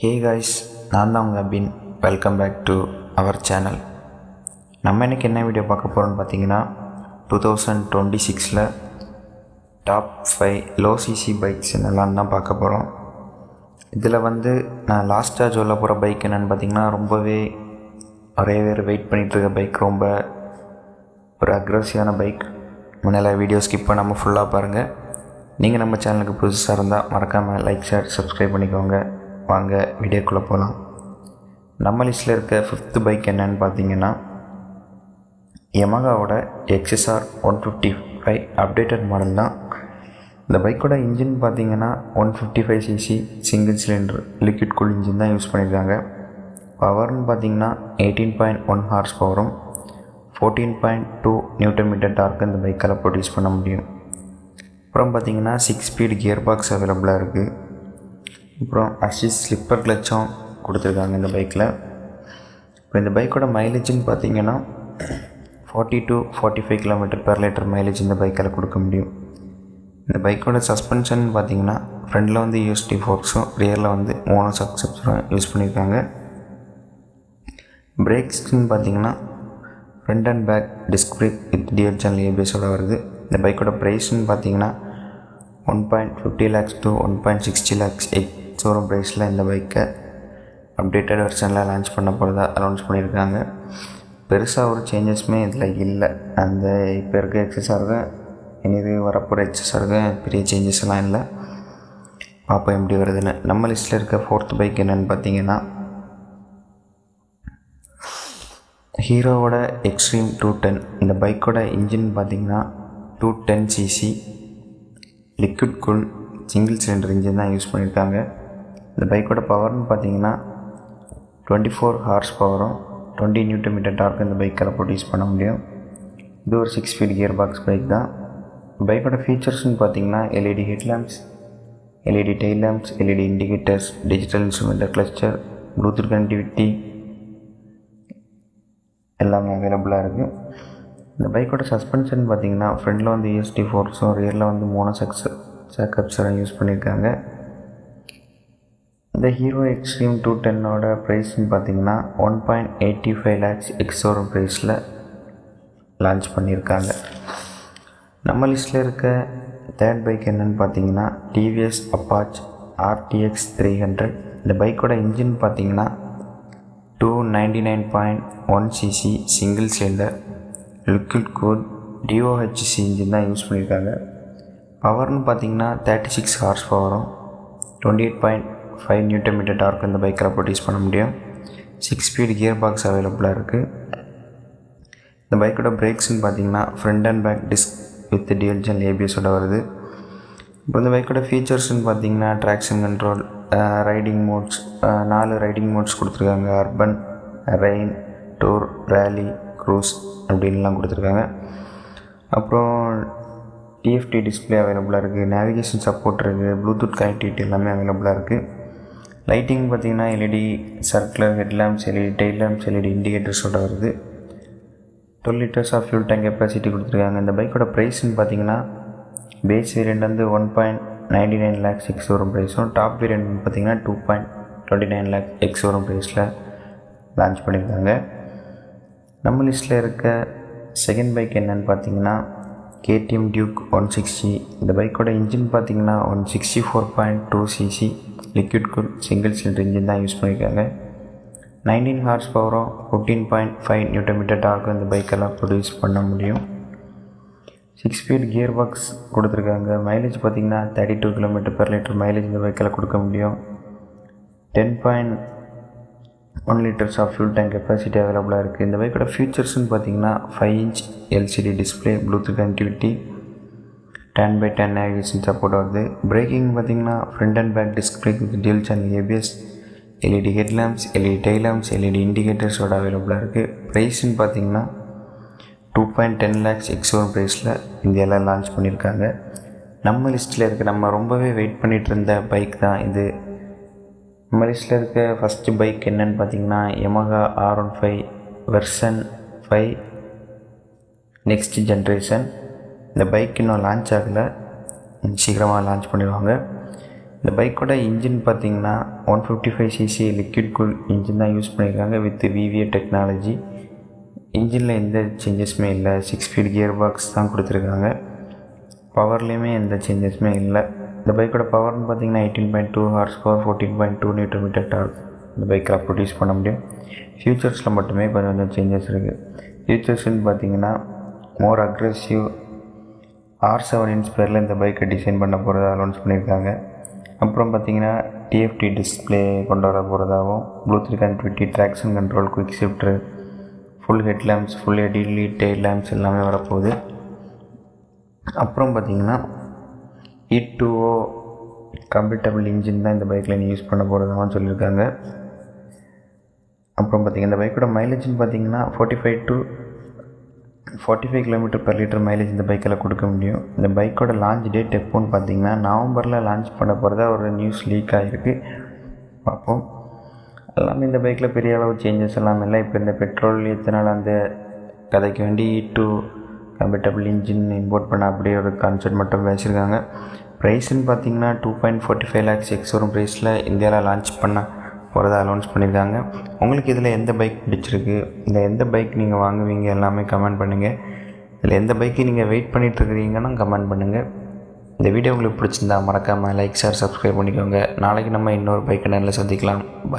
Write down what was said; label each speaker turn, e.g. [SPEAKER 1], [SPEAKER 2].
[SPEAKER 1] Hey guys, நான் தான் உங்கள் Abin. Welcome back to our channel. நம்ம இன்றைக்கி என்ன வீடியோ பார்க்க போகிறோன்னு பார்த்தீங்கன்னா 2026 டாப் 5 லோ சிசி பைக்ஸ் என்னெல்லாம் தான் பார்க்க போகிறோம். இதில் நான் லாஸ்ட்டாக சொல்ல போகிற பைக் என்னென்னு பார்த்தீங்கன்னா ரொம்பவே நிறைய பேர் வெயிட் பண்ணிகிட்ருக்க பைக், ரொம்ப ஒரு அக்ரெசிவான பைக். முன்னால் வீடியோ ஸ்கிப் பண்ணாமல் ஃபுல்லாக பாருங்கள். நீங்கள் நம்ம சேனலுக்கு புதுசாக இருந்தால் மறக்காமல் லைக், ஷேர், சப்ஸ்கிரைப் பண்ணிக்கோங்க. வாங்க வீடியோக்குள்ளே போகலாம். நம்ம லிஸ்ட்டில் இருக்க 5th பைக் என்னன்னு பார்த்தீங்கன்னா யமஹாவோட XSR 155 அப்டேட்டட் மாடல் தான். இந்த பைக்கோட இன்ஜின் பார்த்தீங்கன்னா 155cc single cylinder liquid cool engine தான் யூஸ் பண்ணியிருக்காங்க. பவர்னு பார்த்தீங்கன்னா 18.1 ஹார்ஸ் பவரும் 14.2 நியூட்டன் டார்க் இந்த பைக்கால் ப்ரொடியூஸ் பண்ண முடியும். அப்புறம் பார்த்தீங்கன்னா 6 ஸ்பீட் கியர் பாக்ஸ் அவைலபிளாக இருக்குது. அப்புறம் அசிஸ்ட் ஸ்லிப்பர் கிளச்சும் கொடுத்துருக்காங்க இந்த பைக்கில். இப்போ இந்த பைக்கோட மைலேஜுன்னு பார்த்தீங்கன்னா 40 to 45 km/L மைலேஜ் இந்த பைக்கால் கொடுக்க முடியும். இந்த பைக்கோட சஸ்பென்ஷன் பார்த்தீங்கன்னா ஃப்ரண்டில் USD ஃபோர்க்ஸும் ரியரில் மோனோ சக்சப்ஸரும் யூஸ் பண்ணியிருக்காங்க. பிரேக்ஸ்ன்னு பார்த்தீங்கன்னா front and back disc brake with dual channel ABS வருது. இந்த பைக்கோட ப்ரைஸ்ன்னு பார்த்தீங்கன்னா 1.50 lakhs to 1.60 lakhs ஷோரூம் ப்ரைஸில் இந்த பைக்கை அப்டேட்டட் வெர்ஷனில் லான்ச் பண்ண போகிறதா அனௌன்ஸ் பண்ணியிருக்காங்க. பெருசாக ஒரு சேஞ்சஸுமே இதில் இல்லை. அந்த இப்போ இருக்க XSRக்கு இனி வரப்போகிற XSRக்கு பெரிய சேஞ்சஸ் எல்லாம் இல்லை. பார்ப்போம் எப்படி வருதுன்னு. நம்ம லிஸ்ட்டில் இருக்க 4th பைக் என்னென்னு பார்த்தீங்கன்னா ஹீரோவோட எக்ஸ்ட்ரீம் 210. இந்த பைக்கோட இன்ஜின் பார்த்தீங்கன்னா 210cc liquid cool single cylinder engine தான் யூஸ் பண்ணியிருக்காங்க. இந்த பைக்கோட பவர்னு பார்த்தீங்கன்னா 24 ஹார்ஸ் பவரும் 20 நியூட்டன் டார்க் இந்த பைக்கால் ப்ரொடியூஸ் பண்ண முடியும். இது ஒரு 6 ஸ்பீட் கியர் பாக்ஸ் பைக் தான். பைக்கோட ஃபீச்சர்ஸ்னு பார்த்தீங்கன்னா LED headlamps, LED tail lamps, LED indicators, digital instrumental cluster, Bluetooth connectivity எல்லாமே அவைலபிளாக இருக்குது. இந்த பைக்கோட சஸ்பென்ஷன் பார்த்தீங்கன்னா ஃப்ரண்டில் USD ஃபோர்க்ஸும் ரியரில் மோனோ சக்சப்ஸரும் யூஸ் பண்ணியிருக்காங்க. இந்த ஹீரோ எக்ஸ்ட்ரீம் 210ஓட ப்ரைஸ்ன்னு பார்த்தீங்கன்னா 1.85 lakhs ஷோரூம் ப்ரைஸில் லான்ச் பண்ணியிருக்காங்க. நம்ம லிஸ்ட்டில் இருக்க 3rd பைக் என்னென்னு பார்த்தீங்கன்னா TVS Apache RTX 300. இந்த பைக்கோட இன்ஜின் பார்த்தீங்கன்னா 299.1cc single cylinder liquid cool DOHC engine தான் யூஸ் பண்ணியிருக்காங்க. பவர்னு பார்த்தீங்கன்னா 36 ஹார்ஸ் பவரும் 28.5 நியூட்டன் டார்க் இந்த பைக்கில் ப்ரொடியூஸ் பண்ண முடியும். 6 ஸ்பீட் கியர் பாக்ஸ் அவைலபிளாக இருக்குது. இந்த பைக்கோட பிரேக்ஸ்ன்னு பார்த்தீங்கன்னா front and back disc with dual channel ABS வருது. இப்போ இந்த பைக்கோட ஃபீச்சர்ஸ்ன்னு பார்த்தீங்கன்னா traction control, riding modes, 4 riding modes கொடுத்துருக்காங்க. Urban, rain, tour, rally, cruise அப்படின்லாம் கொடுத்துருக்காங்க. அப்புறம் TFT டிஸ்பிளே அவைலபிளாக இருக்குது. நேவிகேஷன் சப்போர்ட் இருக்குது. ப்ளூடூத் கனெக்டிவிட்டி எல்லாமே அவைலபிளாக இருக்குது. லைட்டிங் பார்த்தீங்கன்னா LED circular headlamps, LED tail lamps, LED இண்டிகேட்டர்ஸோட வருது. 12 liters of fuel tank capacity கொடுத்துருக்காங்க. இந்த பைக்கோட ப்ரைஸ்ன்னு பார்த்தீங்கன்னா பேஸ் வேரியண்ட் 1.99 lakhs ஷோரூம் ப்ரைஸும், டாப் வேரியண்ட் பார்த்தீங்கன்னா 2.29 lakhs ஷோரூம் ப்ரைஸில் லான்ச் பண்ணியிருக்காங்க. நம்ம லிஸ்ட்டில் இருக்க 2nd பைக் என்னென்னு பார்த்தீங்கன்னா KTM Duke 160. இந்த பைக்கோட இன்ஜின் பார்த்தீங்கன்னா 164.2cc liquid cool single cylinder engine தான் யூஸ் பண்ணியிருக்காங்க. 19 ஹார்ஸ் பவரும் 14.5 நியூட்டன் டார்க்கும் இந்த பைக்கெல்லாம் ப்ரொடியூஸ் பண்ண முடியும். 6 ஸ்பீட் கியர் பாக்ஸ் கொடுத்துருக்காங்க. மைலேஜ் பார்த்தீங்கன்னா 32 km/L மைலேஜ் இந்த பைக்கில் கொடுக்க முடியும். 10.1 liters of fuel tank capacity அவைலபிளாக இருக்குது. இந்த பைக்கோட ஃபீச்சர்ஸ்ன்னு பார்த்தீங்கன்னா 5-inch LCD display, Bluetooth connectivity, 10x10 navigation support வருது. பிரேக்கிங் பார்த்தீங்கன்னா front and back disc brake with dual channel ABS, LED headlamps, LED tail lamps, LED இண்டிகேட்டர்ஸோட அவைலபிளாக இருக்குது. ப்ரைஸ்ன்னு பார்த்தீங்கன்னா 2.10 lakhs ஷோரூம் ப்ரைஸில் இந்தியாவில் லான்ச் பண்ணியிருக்காங்க. நம்ம லிஸ்ட்டில் இருக்க நம்ம ரொம்பவே வெயிட் பண்ணிகிட்டு இருந்த பைக் தான் இது. நம்ம லிஸ்ட்டில் இருக்க 1st பைக் என்னென்னு பார்த்தீங்கன்னா Yamaha R15 version 5 next generation. இந்த பைக் இன்னும் லான்ச் ஆகலை, சீக்கிரமாக லான்ச் பண்ணிடுவாங்க. இந்த பைக்கோட இன்ஜின் பார்த்திங்கன்னா 155cc லிக்விட் கூல் இன்ஜின் தான் யூஸ் பண்ணியிருக்காங்க வித் VVA டெக்னாலஜி. இன்ஜினில் எந்த சேஞ்சஸுமே இல்லை. 6 ஸ்பீட் கியர் பாக்ஸ் தான் கொடுத்துருக்காங்க. பவர்லேயுமே எந்த சேஞ்சஸுமே இல்லை. இந்த பைக்கோட பவர்னு பார்த்திங்கன்னா 18.2 ஹார்ஸ் பவர், 14.2 Nm டார்க் இந்த பைக்கில் ப்ரொடியூஸ் பண்ண முடியும். ஃபியூச்சர்ஸில் மட்டுமே கொஞ்சம் சேஞ்சஸ் இருக்குது. ஃபியூச்சர்ஸ்ன்னு பார்த்திங்கன்னா மோர் அக்ரெசிவ் R7 இன்ஸ்பயரில் இந்த பைக்கை டிசைன் பண்ண போகிறதா அனௌன்ஸ் பண்ணியிருக்காங்க. அப்புறம் பார்த்திங்கன்னா TFT டிஸ்பிளே கொண்டு வர போகிறதாகவும், Bluetooth connectivity, traction control, quick shifter, full head lamps, full LED tail lamps எல்லாமே வரப்போகுது. அப்புறம் பார்த்திங்கன்னா E2O கம்பேட்டபிள் இன்ஜின் தான் இந்த பைக்கில் யூஸ் பண்ண போகிறதாகவும் சொல்லியிருக்காங்க. அப்புறம் பார்த்திங்கன்னா இந்த பைக்கோட மைலேஜ்னு பார்த்திங்கன்னா 45 km/லிட்டர் மைலேஜ் இந்த பைக்கில் கொடுக்க முடியும். இந்த பைக்கோட லான்ச் டேட் எப்போன்னு பார்த்திங்கன்னா நவம்பரில் லான்ச் பண்ண போகிறதா ஒரு நியூஸ் லீக் ஆகிருக்கு. பார்ப்போம். எல்லாமே இந்த பைக்கில் பெரிய அளவு சேஞ்சஸ் எல்லாம் இல்லை. இப்போ இந்த பெட்ரோல் எத்தனால் அந்த கதைக்கு வேண்டி E2 கம்பேட்டபிள் இன்ஜின் இம்போர்ட் பண்ண அப்படியே ஒரு கான்செப்ட் மட்டும் பேசியிருக்காங்க. ப்ரைஸ்ன்னு பார்த்திங்கன்னா 2.45 lakhs எக்ஸ்ஷோரூம் ப்ரைஸில் இந்தியாவில் லான்ச் பண்ண போகிறதா அனௌன்ஸ் பண்ணியிருக்காங்க. உங்களுக்கு இதில் எந்த பைக் பிடிச்சிருக்கு, இல்லை எந்த பைக் நீங்கள் வாங்குவீங்க எல்லாமே கமெண்ட் பண்ணுங்கள். இதில் எந்த பைக்கு நீங்கள் வெயிட் பண்ணிகிட்ருக்கிறீங்கன்னா கமெண்ட் பண்ணுங்கள். இந்த வீடியோ உங்களுக்கு பிடிச்சிருந்தா மறக்காமல் லைக், ஷேர், சப்ஸ்கிரைப் பண்ணிக்கோங்க. நாளைக்கு நம்ம இன்னொரு பைக் நேரில் சந்திக்கலாம். பாய்.